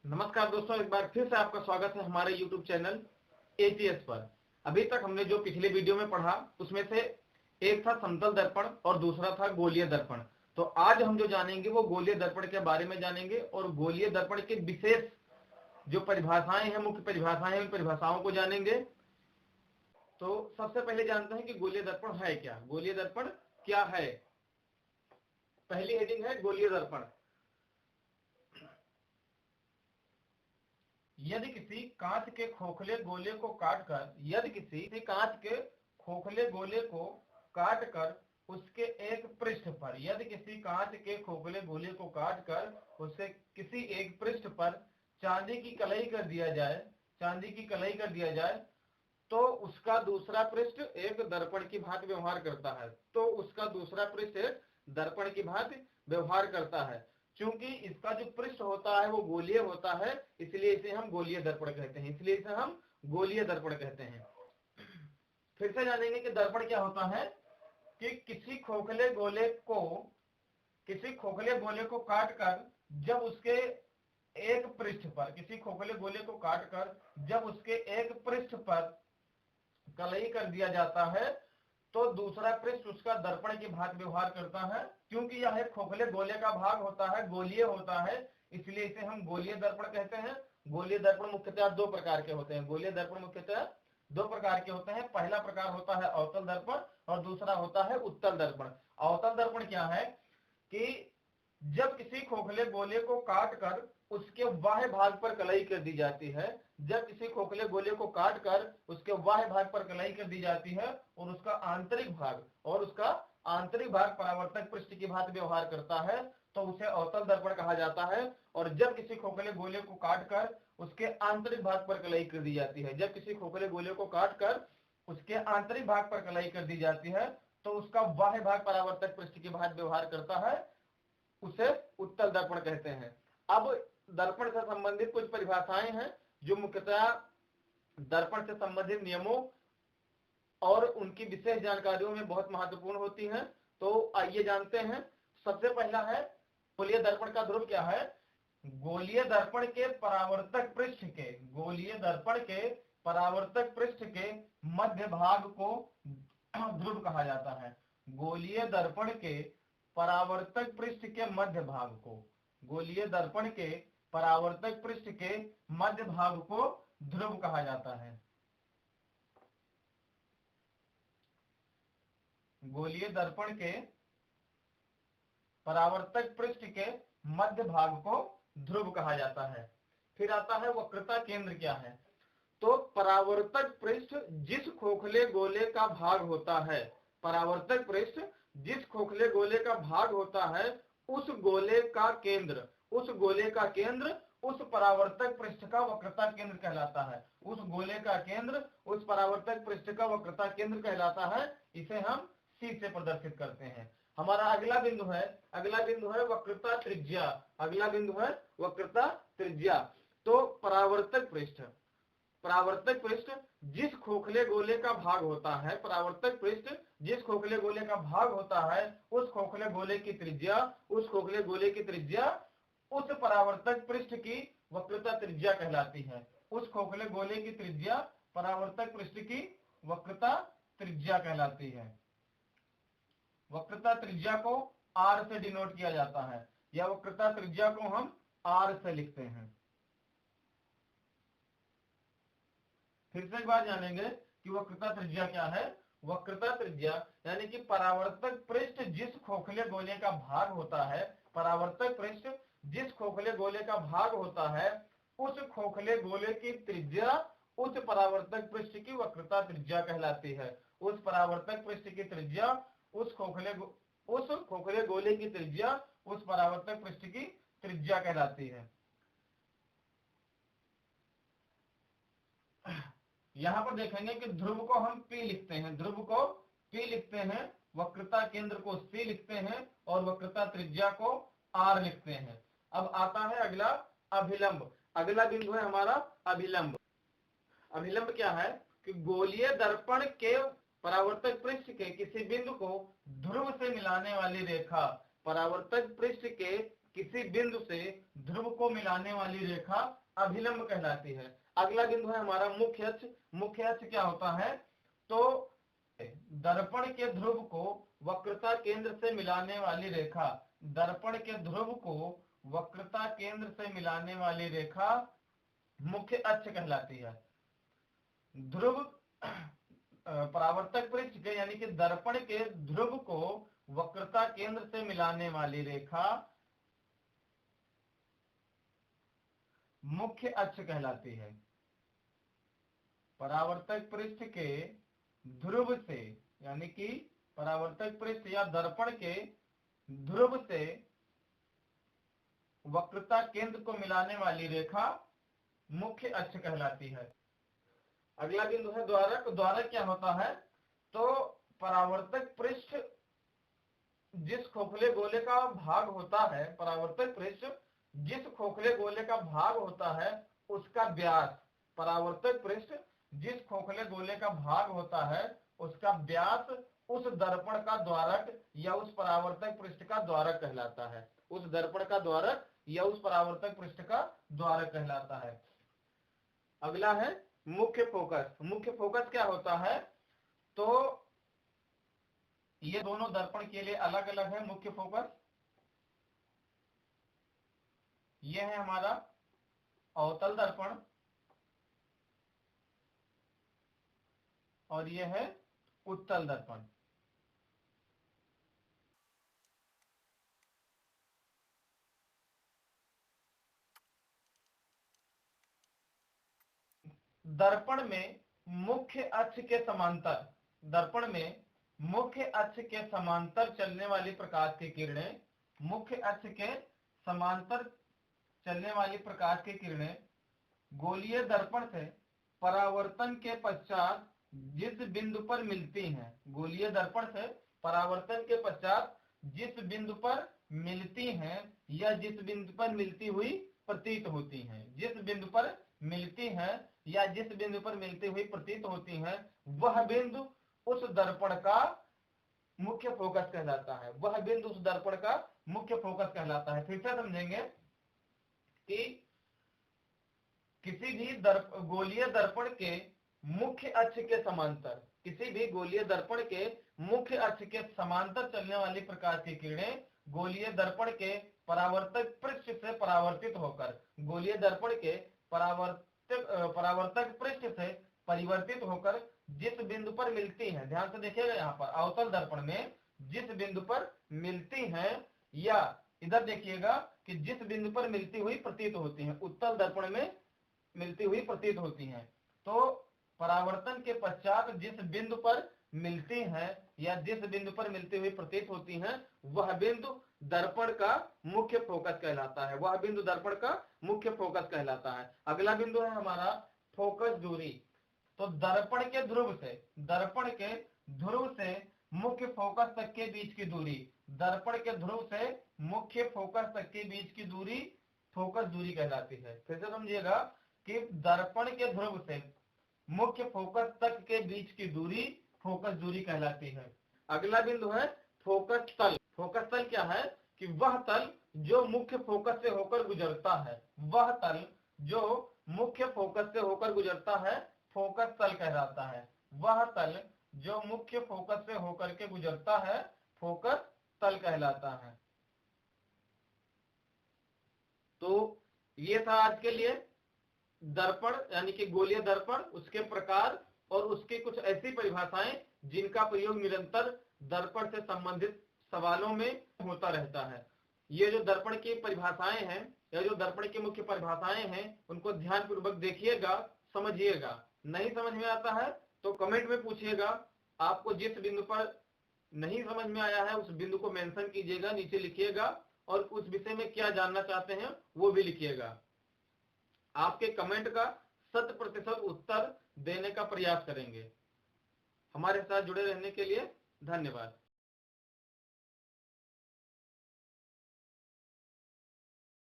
नमस्कार दोस्तों, एक बार फिर से आपका स्वागत है हमारे YouTube चैनल ATS पर। अभी तक हमने जो पिछले वीडियो में पढ़ा उसमें से एक था समतल दर्पण और दूसरा था गोलीय दर्पण। तो आज हम जो जानेंगे वो गोलीय दर्पण के बारे में जानेंगे और गोलीय दर्पण के विशेष जो परिभाषाएं हैं, मुख्य परिभाषाएं हैं, उन परिभाषाओं को जानेंगे। तो सबसे पहले जानते हैं कि गोलीय दर्पण है क्या। गोलीय दर्पण क्या है? पहली हेडिंग है गोलीय दर्पण। यदि किसी कांच के खोखले गोले को काटकर उसके एक पृष्ठ पर चांदी की कलई कर दिया जाए तो उसका दूसरा पृष्ठ एक दर्पण की भांति व्यवहार करता है। चूंकि इसका जो पृष्ठ होता है वो गोलीय होता है, इसलिए इसे हम गोलीय दर्पण कहते हैं। फिर से जानेंगे कि दर्पण क्या होता है। कि किसी खोखले गोले को काटकर जब उसके एक पृष्ठ पर कलई कर दिया जाता है तो दूसरा पृष्ठ उसका दर्पण की भांति व्यवहार करता है। क्योंकि यह एक खोखले गोले का भाग होता है, गोलीय होता है, इसलिए इसे हम गोलीय दर्पण कहते हैं। गोलीय दर्पण मुख्यतः दो प्रकार के होते हैं। पहला प्रकार होता है अवतल दर्पण और दूसरा होता है उत्तल दर्पण। अवतल दर्पण क्या है कि जब किसी खोखले गोले को काटकर उसके बाह्य भाग पर कलई कर दी जाती है और उसका आंतरिक भाग परावर्तक पृष्ठ की भांति व्यवहार करता है तो उसे अवतल दर्पण कहा जाता है। और जब किसी खोखले गोले को काटकर उसके आंतरिक भाग पर कलई कर दी जाती है तो उसका बाह्य भाग परावर्तक पृष्ठ की भांति व्यवहार करता है, उसे उत्तल दर्पण कहते हैं। अब दर्पण से संबंधित कुछ परिभाषाएं हैं जो मुख्यतः दर्पण से संबंधित नियमों और उनकी विशेष जानकारियों में बहुत महत्वपूर्ण होती हैं। तो आइए जानते हैं। सबसे पहला है गोलीय दर्पण का ध्रुव क्या है। गोलीय दर्पण के परावर्तक पृष्ठ के मध्य भाग को ध्रुव कहा जाता है। गोलीय दर्पण के परावर्तक पृष्ठ के मध्य भाग को ध्रुव कहा जाता है। गोलीय दर्पण के परावर्तक पृष्ठ के मध्य भाग को ध्रुव कहा जाता है। फिर आता है वक्रता केंद्र क्या है। तो परावर्तक पृष्ठ जिस खोखले गोले का भाग होता है उस गोले का केंद्र उस परावर्तक पृष्ठ का वक्रता केंद्र कहलाता है। इसे हम C से प्रदर्शित करते हैं। हमारा अगला बिंदु है वक्रता त्रिज्या। तो परावर्तक पृष्ठ जिस खोखले गोले का भाग होता है उस खोखले गोले की त्रिज्या उस परावर्तक पृष्ठ की वक्रता त्रिज्या कहलाती है। वक्रता त्रिज्या को R से डिनोट किया जाता है या वक्रता त्रिज्या को हम R से लिखते हैं। फिर से एक बार जानेंगे कि वक्रता त्रिज्या क्या है। वक्रता त्रिज्या यानी कि परावर्तक पृष्ठ जिस खोखले गोले का भाग होता है उस खोखले गोले की त्रिज्या उस परावर्तक पृष्ठ की वक्रता त्रिज्या कहलाती है। उस परावर्तक पृष्ठ की त्रिज्या उस खोखले गोले की त्रिज्या उस परावर्तक पृष्ठ की त्रिज्या कहलाती है। यहां पर देखेंगे कि ध्रुव को हम P लिखते हैं, वक्रता केंद्र को C लिखते हैं और वक्रता त्रिज्या को R लिखते हैं। अब आता है अगला अभिलंब। अगला बिंदु है हमारा अभिलंब। अभिलंब क्या है कि गोलीय दर्पण के परावर्तक पृष्ठ के किसी बिंदु को ध्रुव से मिलाने वाली रेखा परावर्तक पृष्ठ के किसी बिंदु से ध्रुव को मिलाने वाली रेखा अभिलंब कहलाती है। अगला बिंदु है हमारा मुख्य अक्ष। मुख्य अक्ष क्या होता है? तो दर्पण के ध्रुव को वक्रता केंद्र से मिलाने वाली रेखा, दर्पण के ध्रुव को वक्रता केंद्र से मिलाने वाली रेखा मुख्य अक्ष कहलाती है। ध्रुव परावर्तक पृष्ठ के यानी कि दर्पण के ध्रुव को वक्रता केंद्र से मिलाने वाली रेखा मुख्य अक्ष कहलाती है। परावर्तक पृष्ठ के ध्रुव से यानी कि परावर्तक पृष्ठ या दर्पण के ध्रुव से वक्रता केंद्र को मिलाने वाली रेखा मुख्य अक्ष कहलाती है। अगला बिंदु है द्वारक। द्वारक क्या होता है? तो परावर्तक पृष्ठ जिस खोखले गोले का भाग होता है, परावर्तक पृष्ठ जिस खोखले गोले का भाग होता है उसका व्यास, परावर्तक पृष्ठ जिस खोखले गोले का भाग होता है उसका व्यास उस दर्पण का द्वारक या उस परावर्तक पृष्ठ का द्वारक कहलाता है। उस दर्पण का द्वारक या उस परावर्तक पृष्ठ का द्वारक कहलाता है। अगला है मुख्य फोकस। मुख्य फोकस क्या होता है? तो ये दोनों दर्पण के लिए अलग अलग है। मुख्य फोकस ये है हमारा अवतल दर्पण और ये है उत्तल दर्पण। दर्पण में मुख्य अक्ष के समांतर, दर्पण में मुख्य अक्ष के समांतर चलने वाली प्रकाश की किरणें, मुख्य अक्ष के समांतर चलने वाली प्रकाश की किरणें गोलीय दर्पण से परावर्तन के पश्चात जिस बिंदु पर मिलती हैं, गोलीय दर्पण से परावर्तन के पश्चात जिस बिंदु पर मिलती हैं या जिस बिंदु पर मिलती हुई प्रतीत होती हैं, जिस बिंदु पर मिलती हैं या जिस बिंदु पर मिलती हुई प्रतीत होती हैं, वह बिंदु उस दर्पण का मुख्य फोकस कहलाता है। वह बिंदु उस दर्पण का मुख्य फोकस कहलाता है। फिर से समझेंगे कि किसी भी गोलीय दर्पण के मुख्य अक्ष के समांतर, किसी भी गोलीय दर्पण के मुख्य अक्ष के समांतर चलने वाली प्रकाश की किरणें गोलीय दर्पण के परावर्तक पृष्ठ से परावर्तित होकर, गोलीय दर्पण के परावर्तक पृष्ठ से परिवर्तित होकर जिस बिंदु पर मिलती हैं, ध्यान से देखिएगा यहाँ पर अवतल दर्पण में जिस बिंदु पर मिलती हैं या इधर देखिएगा कि जिस बिंदु पर मिलती हुई प्रतीत होती हैं, उत्तल दर्पण में मिलती हुई प्रतीत होती हैं। तो परावर्तन के पश्चात जिस बिंदु पर मिलती हैं या जिस बिंदु पर मिलती हुई प्रतीत होती हैं, वह बिंदु दर्पण का मुख्य फोकस कहलाता है। वह बिंदु दर्पण का मुख्य फोकस कहलाता है। अगला बिंदु है हमारा फोकस दूरी। तो दर्पण के ध्रुव से, दर्पण के ध्रुव से मुख्य फोकस तक के बीच की दूरी, दर्पण के ध्रुव से मुख्य फोकस तक के बीच की दूरी फोकस दूरी कहलाती है। फिर से समझिएगा कि दर्पण के ध्रुव से मुख्य फोकस तक के बीच की दूरी फोकस दूरी कहलाती है। अगला बिंदु है फोकस तल। फोकस तल क्या है? कि वह तल जो मुख्य फोकस से होकर गुजरता है, वह तल जो मुख्य फोकस से होकर गुजरता है फोकस तल कहलाता है। वह तल जो मुख्य फोकस से होकर के गुजरता है फोकस तल कहलाता है। तो ये था आज के लिए दर्पण यानी कि गोलीय दर्पण, उसके प्रकार और उसकी कुछ ऐसी परिभाषाएं जिनका प्रयोग निरंतर दर्पण से संबंधित सवालों में होता रहता है। ये जो दर्पण की परिभाषाएं हैं या जो दर्पण की मुख्य परिभाषाएं हैं उनको ध्यानपूर्वक देखिएगा, समझिएगा। नहीं समझ में आता है तो कमेंट में पूछिएगा। आपको जिस बिंदु पर नहीं समझ में आया है उस बिंदु को मेंशन कीजिएगा, नीचे लिखिएगा और उस विषय में क्या जानना चाहते हैं वो भी लिखिएगा। आपके कमेंट का 100% उत्तर देने का प्रयास करेंगे। हमारे साथ जुड़े रहने के लिए धन्यवाद।